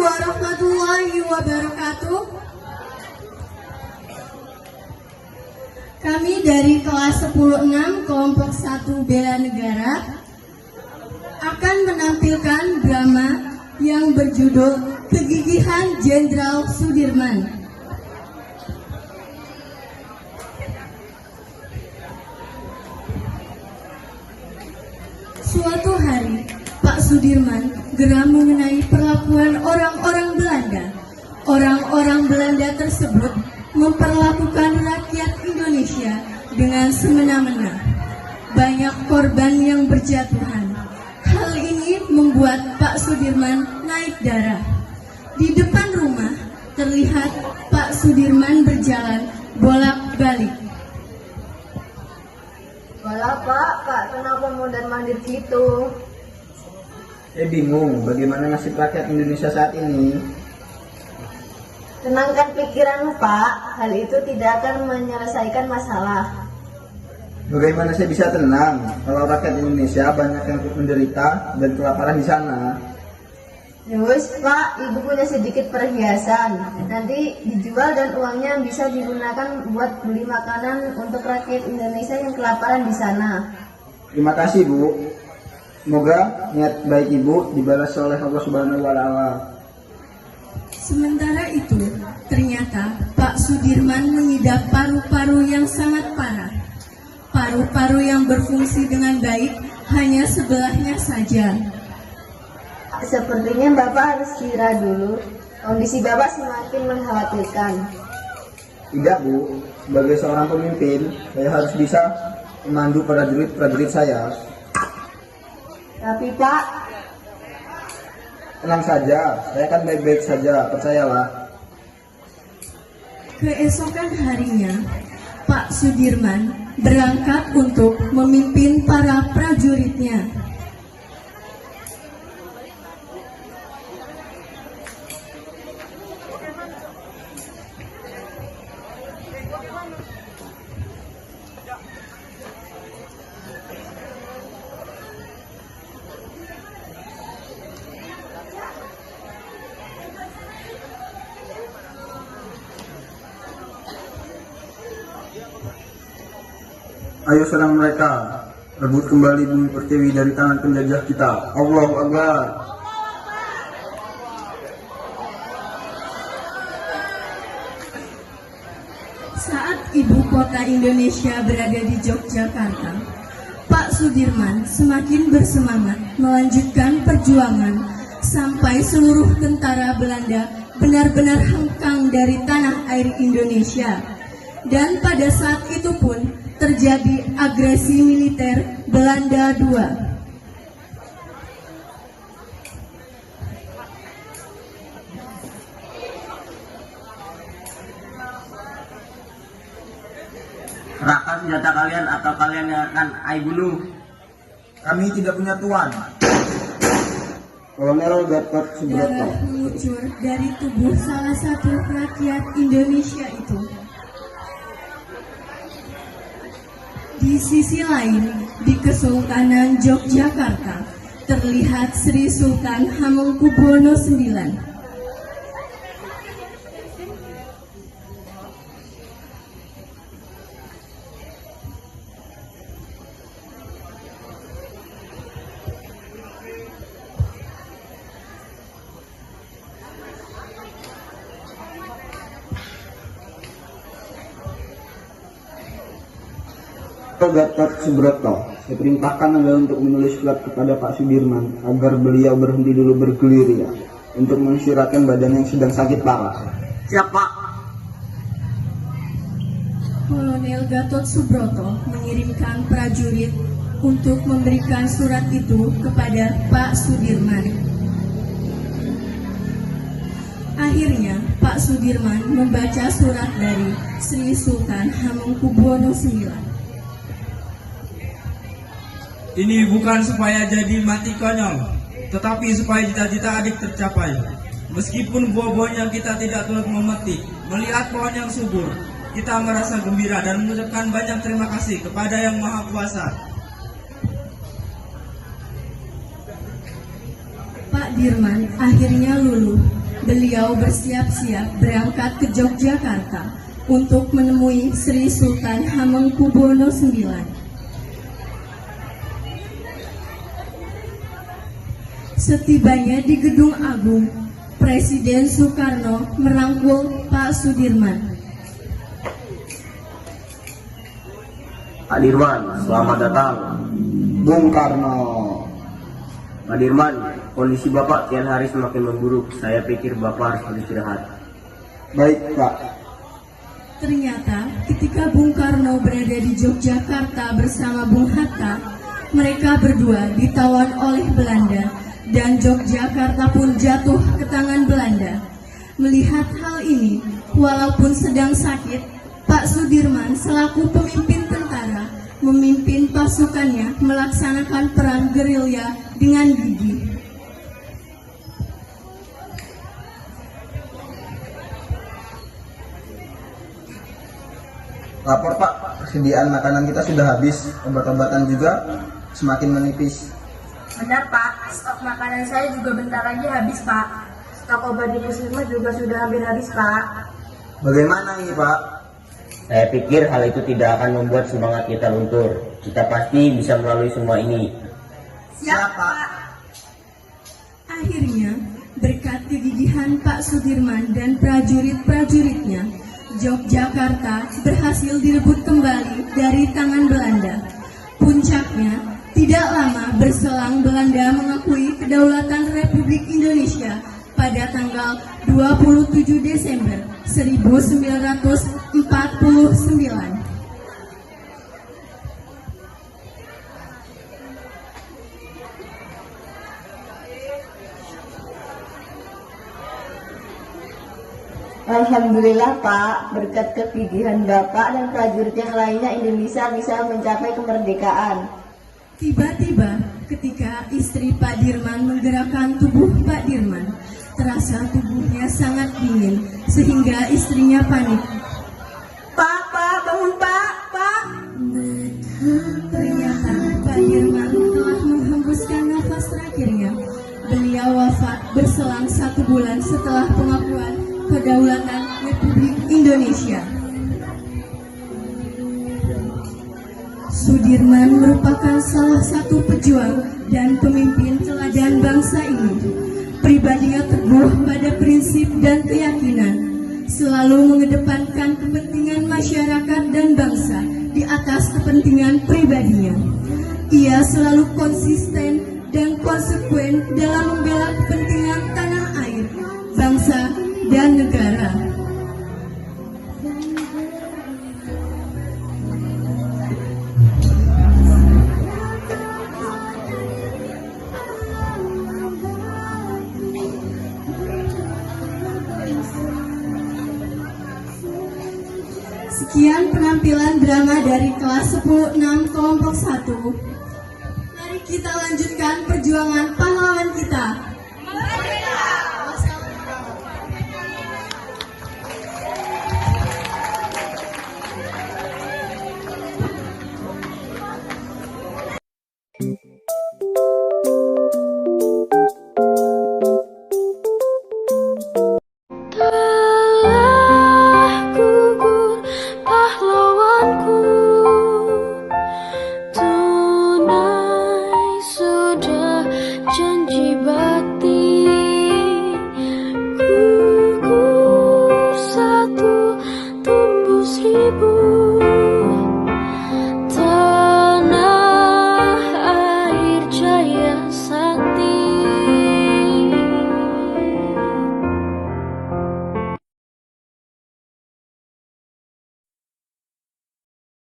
Warahmatullahi wabarakatuh. Kami dari kelas 10-6 kelompok 1 Bela Negara akan menampilkan drama yang berjudul Kegigihan Jenderal Sudirman. Suatu hari, Pak Sudirman geram mengenai perlakuan orang-orang Belanda. Orang-orang Belanda tersebut memperlakukan rakyat Indonesia dengan semena-mena. Banyak korban yang berjatuhan. Hal ini membuat Pak Sudirman naik darah. Di depan rumah terlihat Pak Sudirman berjalan bolak-balik. Walah Pak, kenapa mondar-mandir gitu? Bingung bagaimana nasib rakyat Indonesia saat ini. Tenangkan pikiranmu Pak, hal itu tidak akan menyelesaikan masalah. Bagaimana saya bisa tenang kalau rakyat Indonesia banyak yang menderita dan kelaparan di sana? Yus Pak, Ibu punya sedikit perhiasan. Nanti dijual dan uangnya bisa digunakan buat beli makanan untuk rakyat Indonesia yang kelaparan di sana. Terima kasih Bu. Semoga niat baik Ibu dibalas oleh Allah Subhanahu wa Ta'ala. Sementara itu, ternyata Pak Sudirman mengidap paru-paru yang sangat parah. Paru-paru yang berfungsi dengan baik hanya sebelahnya saja. Sepertinya Bapak harus istirahat dulu. Kondisi Bapak semakin mengkhawatirkan. Tidak Bu, sebagai seorang pemimpin, saya harus bisa memandu prajurit saya. Tapi Pak, Tenang saja, saya akan baik-baik saja, percayalah. Keesokan harinya, Pak Sudirman berangkat untuk memimpin para prajuritnya. Ayo serang mereka, rebut kembali bumi Pertiwi dari tangan penjajah kita. Allahu Akbar. Saat ibu kota Indonesia berada di Yogyakarta, Pak Sudirman semakin bersemangat melanjutkan perjuangan sampai seluruh tentara Belanda benar-benar hengkang dari tanah air Indonesia. Dan pada saat itu pun terjadi agresi militer Belanda II. Serahkan senjata kalian atau kalian yang akan saya bunuh. Kami tidak punya tuan. Kolonel Gatot Subroto. Darah mengucur dari tubuh salah satu rakyat Indonesia itu. Di sisi lain, di Kesultanan Yogyakarta, terlihat Sri Sultan Hamengkubuwono IX. Gatot Subroto, saya perintahkan Anda untuk menulis surat kepada Pak Sudirman agar beliau berhenti dulu bergerilya untuk menistirahatkan badan yang sedang sakit parah. Siap Pak. Kolonel Gatot Subroto mengirimkan prajurit untuk memberikan surat itu kepada Pak Sudirman. Akhirnya Pak Sudirman membaca surat dari Sri Sultan Hamengkubuwono IX. Ini bukan supaya jadi mati konyol, tetapi supaya cita-cita adik tercapai. Meskipun buah-buahnya kita tidak turut memetik, melihat pohon yang subur, kita merasa gembira dan mengucapkan banyak terima kasih kepada Yang Maha Kuasa. Pak Dirman akhirnya luluh. Beliau bersiap-siap berangkat ke Yogyakarta untuk menemui Sri Sultan Hamengkubuwono IX. Setibanya di Gedung Agung, Presiden Soekarno merangkul Pak Sudirman. Pak Dirman, selamat datang. Bung Karno. Pak Dirman, kondisi Bapak kian hari semakin memburuk. Saya pikir Bapak harus beristirahat. Baik, Pak. Ternyata ketika Bung Karno berada di Yogyakarta bersama Bung Hatta, mereka berdua ditawan oleh Belanda dan Yogyakarta pun jatuh ke tangan Belanda. Melihat hal ini, walaupun sedang sakit, Pak Sudirman selaku pemimpin tentara memimpin pasukannya melaksanakan perang gerilya dengan gigih. Lapor, Pak, persediaan makanan kita sudah habis, obat-obatan juga semakin menipis. Benar Pak, stok makanan saya juga bentar lagi habis Pak. Stok obat di puskesmas juga sudah hampir habis Pak. Bagaimana ini, Pak? Saya pikir hal itu tidak akan membuat semangat kita luntur. Kita pasti bisa melalui semua ini. Siap Pak. Akhirnya, berkat kegigihan Pak Sudirman dan prajurit-prajuritnya, Yogyakarta berhasil direbut kembali dari tangan Belanda. Puncaknya, tidak lama berselang Belanda mengakui kedaulatan Republik Indonesia pada tanggal 27 Desember 1949. Alhamdulillah Pak, berkat kegigihan Bapak dan prajurit yang lainnya Indonesia bisa mencapai kemerdekaan. Tiba-tiba ketika istri Pak Dirman menggerakkan tubuh Pak Dirman, terasa tubuhnya sangat dingin sehingga istrinya panik. Pak, bangun Pak. Ternyata Pak Dirman telah menghembuskan nafas terakhirnya. Beliau wafat berselang 1 bulan setelah pengakuan kedaulatan Republik Indonesia. Sudirman merupakan salah satu pejuang dan pemimpin teladan bangsa ini. Pribadinya teguh pada prinsip dan keyakinan, selalu mengedepankan kepentingan masyarakat dan bangsa di atas kepentingan pribadinya. Ia selalu konsisten dan konsekuen dalam membela kepentingan tanah air, bangsa, dan negara. Sekian penampilan drama dari kelas 10-6 kelompok 1. Mari kita lanjutkan perjuangan pahlawan kita.